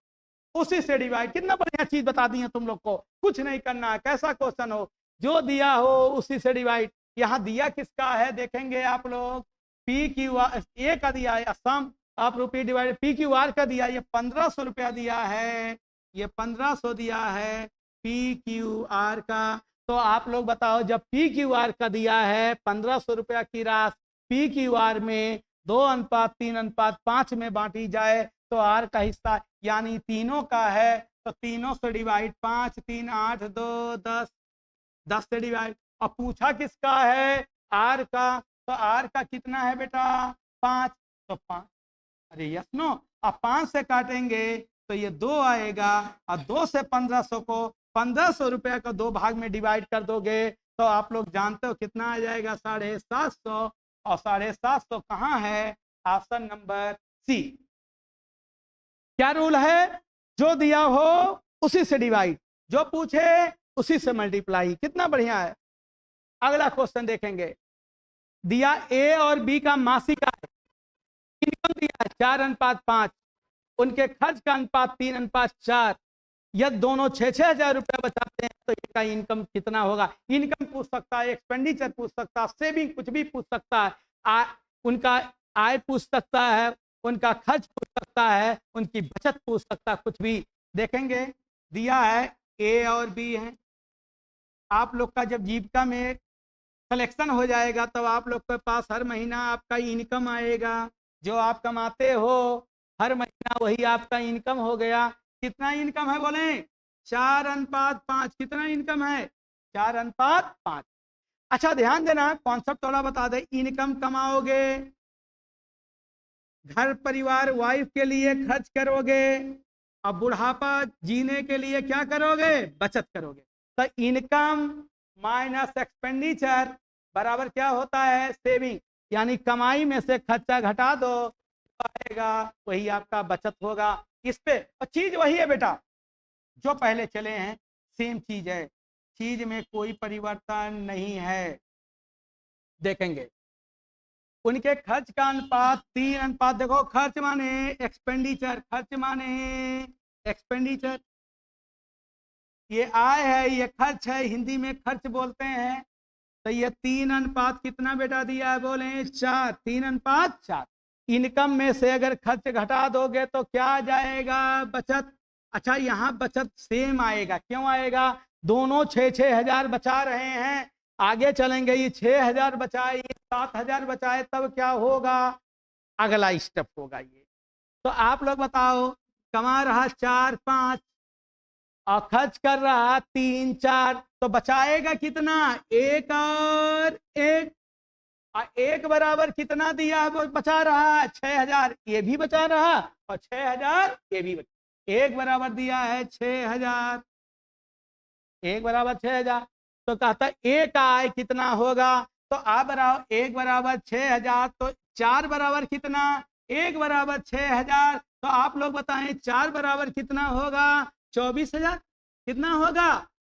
उसी से डिवाइड। कितना बढ़िया चीज बता दी है तुम लोग को, कुछ नहीं करना है। कैसा क्वेश्चन हो, जो दिया हो उसी से डिवाइड। यहाँ दिया किसका है देखेंगे आप लोग? पी क्यू आर ए का दिया है, असम आप रुपये डिवाइड पी क्यू आर का दिया, ये 1500 रुपया दिया है, ये 1500 दिया है पी क्यू आर का। तो आप लोग बताओ, जब पी क्यू आर का दिया है 1500 रुपया की राशि पी क्यू आर में 2:3:5 में बांटी जाए, तो आर का हिस्सा यानी तीनों का है, तो तीनों से डिवाइड। 5 3 8 2 10, 10 से डिवाइड। और पूछा किसका है? आर का। तो आर का कितना है बेटा? 5। तो 5, अरे यस नो। अब 5 से काटेंगे तो ये 2 आएगा, और 2 से 1500 को 1500 रुपया को 2 भाग में डिवाइड कर दोगे, तो आप लोग जानते हो कितना आ जाएगा? 750। और 750 कहाँ है? Option number C. क्या रूल है? जो दिया हो उसी से डिवाइड, जो पूछे उसी से मल्टीप्लाई। कितना बढ़िया है। अगला क्वेश्चन देखेंगे। दिया ए और बी का मासिक आय, इनकम दिया है 4:5, उनके खर्च का अनुपात 3:4। यदि दोनों 6-6 हजार रुपया बचाते हैं तो इनका इनकम कितना होगा? इनकम पूछ सकता है, एक्सपेंडिचर पूछ सकता है, सेविंग कुछ भी पूछ सकता है, उनका आय पूछ सकता है, उनका खर्च पूछ सकता है, उनकी बचत पूछ सकता है, कुछ भी। देखेंगे दिया है ए और बी है। आप लोग का जब जीविका में कलेक्शन हो जाएगा तब आप लोग के पास हर महीना आपका इनकम आएगा, जो आप कमाते हो हर महीना वही आपका इनकम हो गया। कितना इनकम है बोले? 4:5। कितना इनकम है? 4:5। अच्छा ध्यान देना, कॉन्सेप्ट थोड़ा बता दे। इनकम कमाओगे, घर परिवार वाइफ के लिए खर्च करोगे, अब बुढ़ापा जीने के लिए क्या करोगे? बचत करोगे। तो इनकम माइनस एक्सपेंडिचर बराबर क्या होता है? सेविंग। यानी कमाई में से खर्चा घटा दो, आएगा वही आपका बचत होगा। इस पे चीज वही है बेटा, जो पहले चले हैं सेम चीज है, चीज में कोई परिवर्तन नहीं है। देखेंगे उनके खर्च का अनुपात 3:5। देखो खर्च माने एक्सपेंडिचर, खर्च माने एक्सपेंडिचर। ये आय है, ये खर्च है, हिंदी में खर्च बोलते हैं। तो ये 3:5 कितना बेटा दिया है बोले? 4। 3:4। इनकम में से अगर खर्च घटा दोगे तो क्या आ जाएगा? बचत। अच्छा यहाँ बचत सेम आएगा, क्यों आएगा? दोनों 6-6 हजार बचा रहे हैं, आगे चलेंगे ये 6 हजार बचाए, ये 7 हजार बचाए, तब क्या होगा? अगला स्टेप होगा ये। तो आप लोग बताओ, कमा रहा 4-5 और खर्च कर रहा 3-4, तो बचाएगा कितना? 1 और 1। एक बराबर कितना दिया है? वो बचा रहा है 6 हजार, ये भी बचा रहा, और 6 हजार ये भी बचा। एक बराबर दिया है 6 हजार, एक बराबर 6 हजार। तो कहता ए का आय कितना होगा, तो आप बराबर 1 बराबर 6000, तो 4 बराबर कितना, 1 बराबर 6000, तो आप लोग बताएं 4 बराबर कितना होगा, 24,000। कितना होगा,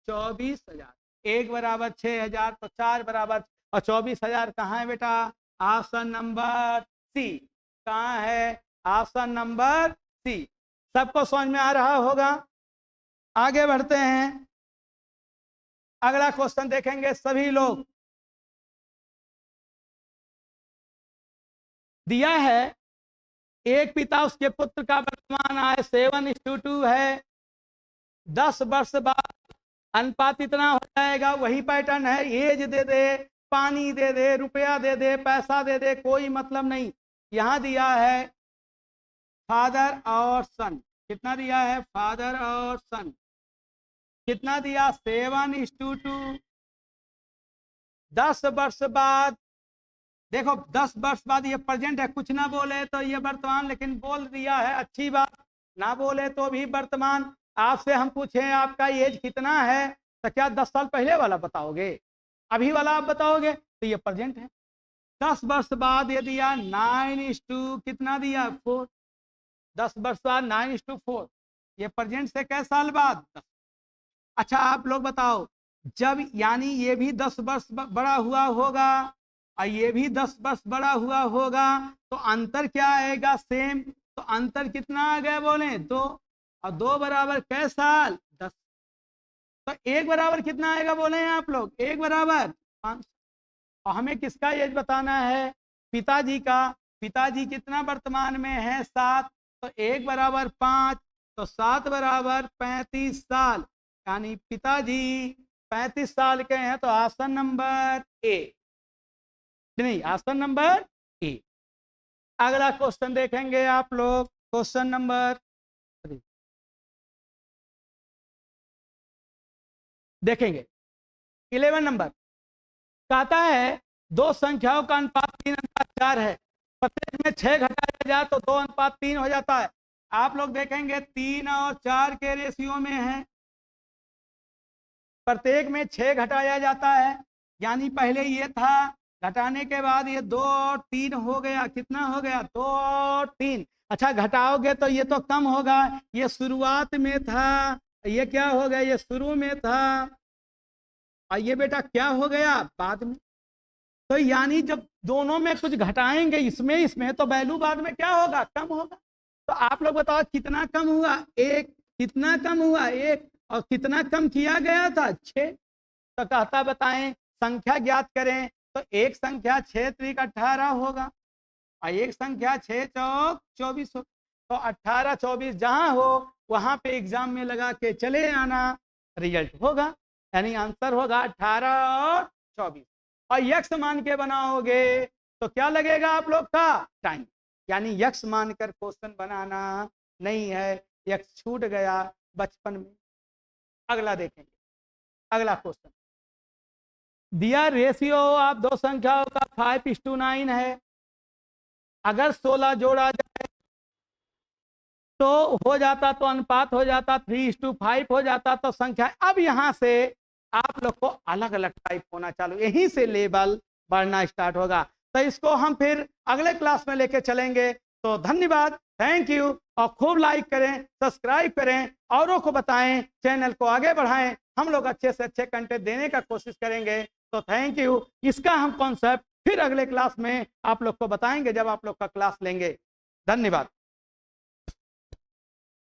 24,000। 1 बराबर 6000 तो 4 बराबर, और 24,000 कहाँ है बेटा, ऑप्शन नंबर सी। कहाँ है, ऑप्शन नंबर सी। सबको समझ में आ रहा होगा। आगे बढ़ते हैं, अगला क्वेश्चन देखेंगे सभी लोग। दिया है एक पिता उसके पुत्र का वर्तमान आय 7:2 है, 10 वर्ष बाद अनुपात इतना हो जाएगा। वही पैटर्न है, एज दे दे, पानी दे दे, रुपया दे दे, पैसा दे दे, कोई मतलब नहीं। यहां दिया है फादर और सन। कितना दिया है, फादर और सन कितना दिया, 7:2। 10 वर्ष बाद, देखो 10 वर्ष बाद, ये प्रेजेंट है, कुछ ना बोले तो ये वर्तमान, लेकिन बोल दिया है, अच्छी बात। ना बोले तो भी वर्तमान। आपसे हम पूछे आपका एज कितना है, तो क्या 10 साल पहले वाला बताओगे, अभी वाला आप बताओगे, तो ये प्रेजेंट है। 10 वर्ष बाद ये दिया 9:, कितना दिया, 4। 10 वर्ष बाद 9:4, ये प्रेजेंट से कै साल बाद, 10। अच्छा आप लोग बताओ, जब यानी ये भी 10 वर्ष बड़ा हुआ होगा और ये भी 10 वर्ष बड़ा हुआ होगा, तो अंतर क्या आएगा, सेम। तो अंतर कितना आ गया बोले, 2, और 2 बराबर कै साल, 10। तो 1 बराबर कितना आएगा बोले आप लोग, 1 बराबर 5। और हमें किसका एज बताना है, पिताजी का। पिताजी कितना वर्तमान में है, 7, तो 1 बराबर 5, तो 7 बराबर 35 साल, यानी पिताजी 35 साल के हैं। तो ऑप्शन नंबर ए, नहीं ऑप्शन नंबर ए। अगला क्वेश्चन देखेंगे आप लोग, क्वेश्चन नंबर 3 देखेंगे। 11 नंबर कहता है दो संख्याओं का अनुपात 3:4 है, प्रत्येक में 6 घटाया जाए तो 2:3 हो जाता है। आप लोग देखेंगे 3 और 4 के रेशियो में है, प्रत्येक में 6 घटाया जाता है, यानी पहले ये था, घटाने के बाद ये 2 और 3 हो गया। कितना हो गया, 2 और 3। अच्छा घटाओगे तो ये तो कम होगा, ये शुरुआत में था, ये क्या हो गया, ये शुरू में था, और ये बेटा क्या हो गया, बाद में। तो यानी जब दोनों में कुछ घटाएंगे, इसमें इसमें, तो वैल्यू बाद में क्या होगा, कम होगा। तो आप लोग बताओ कितना कम हुआ, 1। कितना कम हुआ, 1। और कितना कम किया गया था, 6। तो कहता बताएं संख्या ज्ञात करें, तो एक संख्या 6 त्रिक 18 होगा, और एक संख्या 6 चौक 24 हो। तो 18 24 जहां हो वहां पे एग्जाम में लगा के चले आना, रिजल्ट होगा, यानी आंसर होगा 18 और 24। और यक्स मान के बनाओगे तो क्या लगेगा आप लोग का, टाइम, यानी यक्स मानकर क्वेश्चन बनाना नहीं है, यक्स छूट गया बचपन में। अगला देखेंगे, अगला क्वेश्चन दिया रेशियो आप दो संख्याओं का 5:9 है, अगर 16 जोड़ा जाए तो हो जाता, तो अनुपात हो जाता 3:5 हो जाता, तो संख्या। अब यहां से आप लोग को अलग अलग टाइप होना चालू, यहीं से लेवल बढ़ना स्टार्ट होगा। तो इसको हम फिर अगले क्लास में लेके चलेंगे। तो धन्यवाद, थैंक यू, और खूब लाइक करें, सब्सक्राइब करें, औरों को बताएं, चैनल को आगे बढ़ाएं। हम लोग अच्छे से अच्छे कंटेंट देने का कोशिश करेंगे। तो थैंक यू। इसका हम कॉन्सेप्ट फिर अगले क्लास में आप लोग को बताएंगे, जब आप लोग का क्लास लेंगे। धन्यवाद।